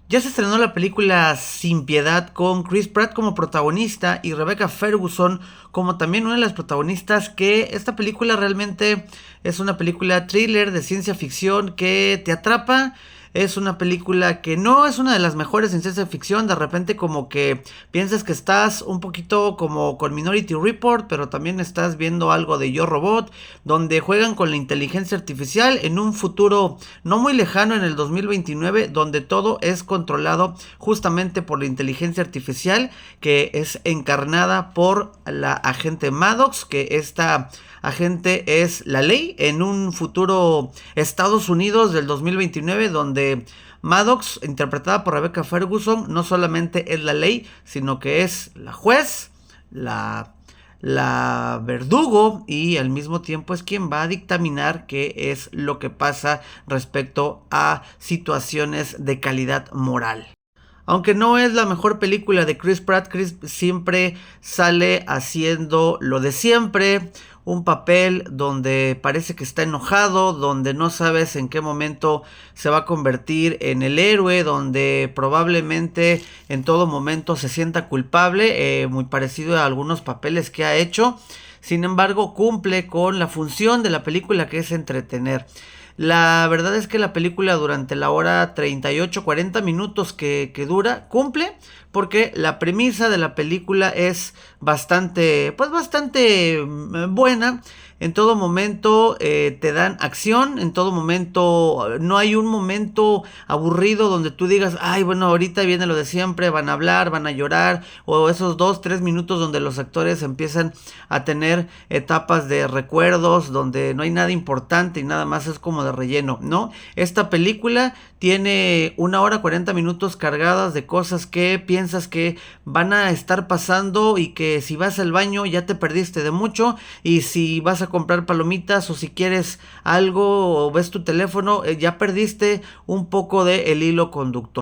Ya se estrenó la película Sin Piedad con Chris Pratt como protagonista y Rebecca Ferguson como también una de las protagonistas. Que esta película realmente es una película thriller de ciencia ficción que te atrapa. Es una película que no es una de las mejores en ciencia ficción. De repente como que piensas que estás un poquito como con Minority Report, pero también estás viendo algo de Yo Robot, donde juegan con la inteligencia artificial en un futuro no muy lejano, en el 2029, donde todo es controlado justamente por la inteligencia artificial, que es encarnada por la agente Maddox, que esta agente es la ley en un futuro Estados Unidos del 2029, donde Maddox, interpretada por Rebecca Ferguson, no solamente es la ley, sino que es la juez, la verdugo, y al mismo tiempo es quien va a dictaminar qué es lo que pasa respecto a situaciones de calidad moral. Aunque no es la mejor película de Chris Pratt, Chris siempre sale haciendo lo de siempre. Un papel donde parece que está enojado, donde no sabes en qué momento se va a convertir en el héroe, donde probablemente en todo momento se sienta culpable, muy parecido a algunos papeles que ha hecho. Sin embargo, cumple con la función de la película, que es entretener. La verdad es que la película, durante la hora 38-40 minutos que dura, cumple, porque la premisa de la película es bastante, pues bastante buena. En todo momento te dan acción, en todo momento no hay un momento aburrido donde tú digas, ay, bueno, ahorita viene lo de siempre, van a hablar, van a llorar, o esos 2-3 minutos donde los actores empiezan a tener etapas de recuerdos, donde no hay nada importante y nada más es como de relleno, ¿no? Esta película tiene 1 hora 40 minutos cargadas de cosas que piensas que van a estar pasando, y que si vas al baño ya te perdiste de mucho, y si vas a comprar palomitas o si quieres algo o ves tu teléfono, ya perdiste un poco de el hilo conductor.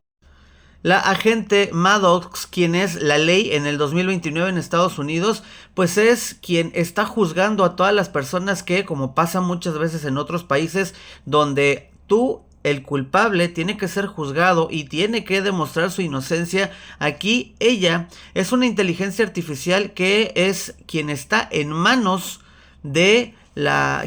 La agente Maddox, quien es la ley en el 2029 en Estados Unidos, pues es quien está juzgando a todas las personas que, como pasa muchas veces en otros países, donde tú, el culpable, tiene que ser juzgado y tiene que demostrar su inocencia. Aquí ella es una inteligencia artificial que es quien está en manos de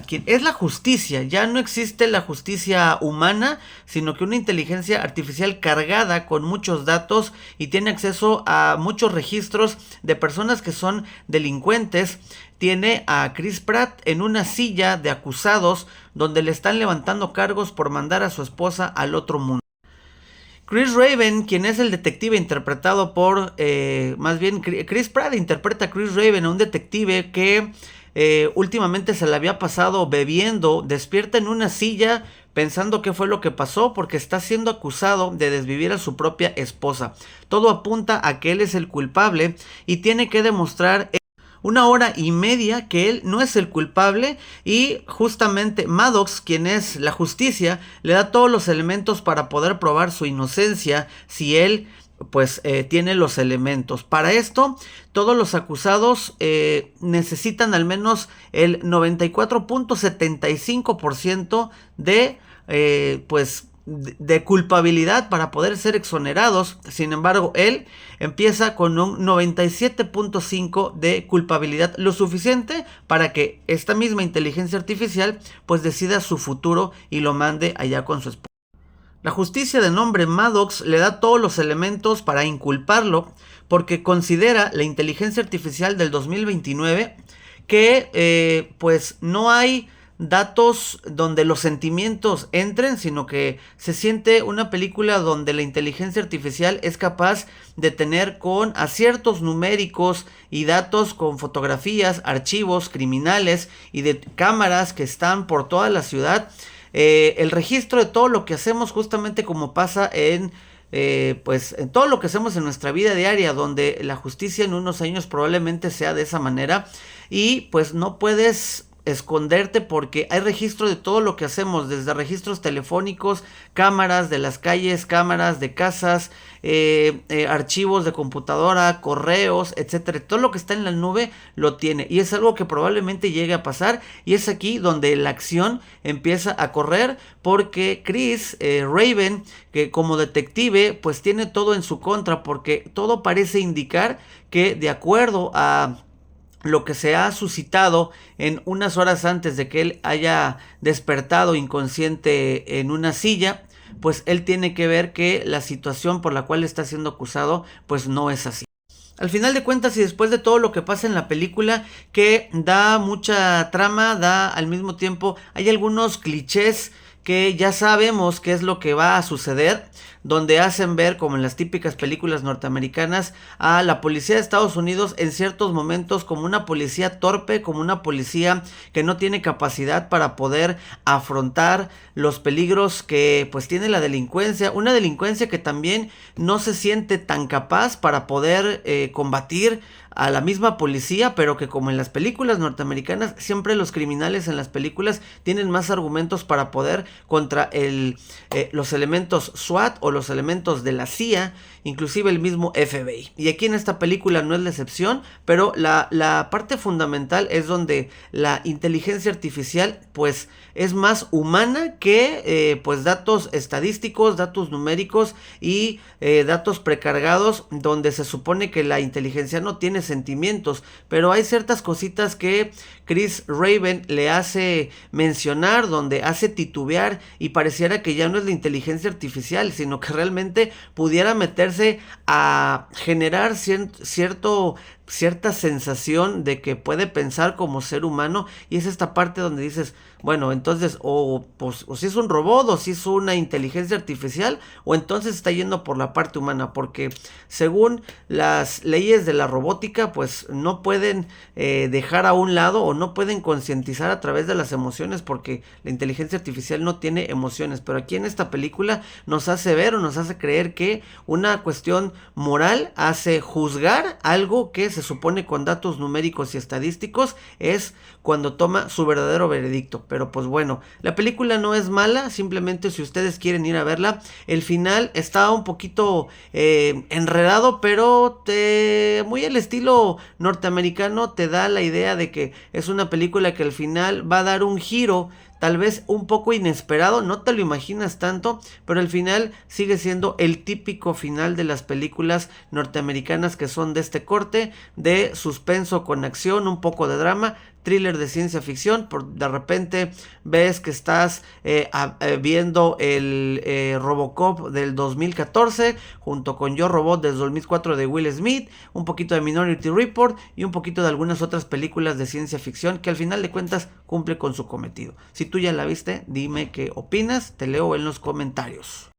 quien es la justicia. Ya no existe la justicia humana, sino que una inteligencia artificial cargada con muchos datos y tiene acceso a muchos registros de personas que son delincuentes. Tiene a Chris Pratt en una silla de acusados, donde le están levantando cargos por mandar a su esposa al otro mundo. Chris Raven, quien es el detective interpretado por, más bien Chris Pratt interpreta a Chris Raven, a un detective que últimamente se le había pasado bebiendo, despierta en una silla pensando qué fue lo que pasó, porque está siendo acusado de desvivir a su propia esposa. Todo apunta a que él es el culpable y tiene que demostrar 1 hora y media que él no es el culpable, y justamente Maddox, quien es la justicia, le da todos los elementos para poder probar su inocencia si él pues tiene los elementos. Para esto, todos los acusados necesitan al menos el 94.75% de pues de culpabilidad para poder ser exonerados. Sin embargo, él empieza con un 97.5 de culpabilidad, lo suficiente para que esta misma inteligencia artificial pues decida su futuro y lo mande allá con su esposa. La justicia de nombre Maddox le da todos los elementos para inculparlo, porque considera la inteligencia artificial del 2029 que pues no hay datos donde los sentimientos entren, sino que se siente una película donde la inteligencia artificial es capaz de tener con aciertos numéricos y datos con fotografías, archivos criminales y de cámaras que están por toda la ciudad, el registro de todo lo que hacemos, justamente como pasa pues en todo lo que hacemos en nuestra vida diaria, donde la justicia en unos años probablemente sea de esa manera, y pues no puedes esconderte porque hay registro de todo lo que hacemos, desde registros telefónicos, cámaras de las calles, cámaras de casas, archivos de computadora, correos, etcétera. Todo lo que está en la nube lo tiene y es algo que probablemente llegue a pasar, y es aquí donde la acción empieza a correr porque Chris Raven, que como detective pues tiene todo en su contra, porque todo parece indicar que, de acuerdo a lo que se ha suscitado en unas horas antes de que él haya despertado inconsciente en una silla, pues él tiene que ver que la situación por la cual está siendo acusado pues no es así. Al final de cuentas, y después de todo lo que pasa en la película, que da mucha trama, da al mismo tiempo, hay algunos clichés que ya sabemos qué es lo que va a suceder, donde hacen ver, como en las típicas películas norteamericanas, a la policía de Estados Unidos en ciertos momentos como una policía torpe, como una policía que no tiene capacidad para poder afrontar los peligros que pues tiene la delincuencia, una delincuencia que también no se siente tan capaz para poder combatir a la misma policía, pero que, como en las películas norteamericanas, siempre los criminales en las películas tienen más argumentos para poder contra los elementos SWAT o los elementos de la CIA, inclusive el mismo FBI. Y aquí en esta película no es la excepción, pero la parte fundamental es donde la inteligencia artificial pues es más humana que pues datos estadísticos, datos numéricos y datos precargados, donde se supone que la inteligencia no tiene sentimientos, pero hay ciertas cositas que Chris Raven le hace mencionar, donde hace titubear y pareciera que ya no es la inteligencia artificial, sino que realmente pudiera meterse a generar cierta sensación de que puede pensar como ser humano, y es esta parte donde dices, bueno, entonces o si es un robot o si es una inteligencia artificial, o entonces está yendo por la parte humana, porque según las leyes de la robótica pues no pueden dejar a un lado o no pueden concientizar a través de las emociones, porque la inteligencia artificial no tiene emociones, pero aquí en esta película nos hace ver o nos hace creer que una cuestión moral hace juzgar algo que se supone con datos numéricos y estadísticos es cuando toma su verdadero veredicto. Pero pues bueno, la película no es mala, simplemente si ustedes quieren ir a verla, el final está un poquito enredado, pero muy al estilo norteamericano, te da la idea de que es una película que al final va a dar un giro tal vez un poco inesperado, no te lo imaginas tanto, pero al final sigue siendo el típico final de las películas norteamericanas que son de este corte, de suspenso con acción, un poco de drama, thriller de ciencia ficción. De repente ves que estás viendo el Robocop del 2014 junto con Yo Robot del 2004 de Will Smith, un poquito de Minority Report y un poquito de algunas otras películas de ciencia ficción que al final de cuentas cumple con su cometido. Si tú ya la viste, dime qué opinas, te leo en los comentarios.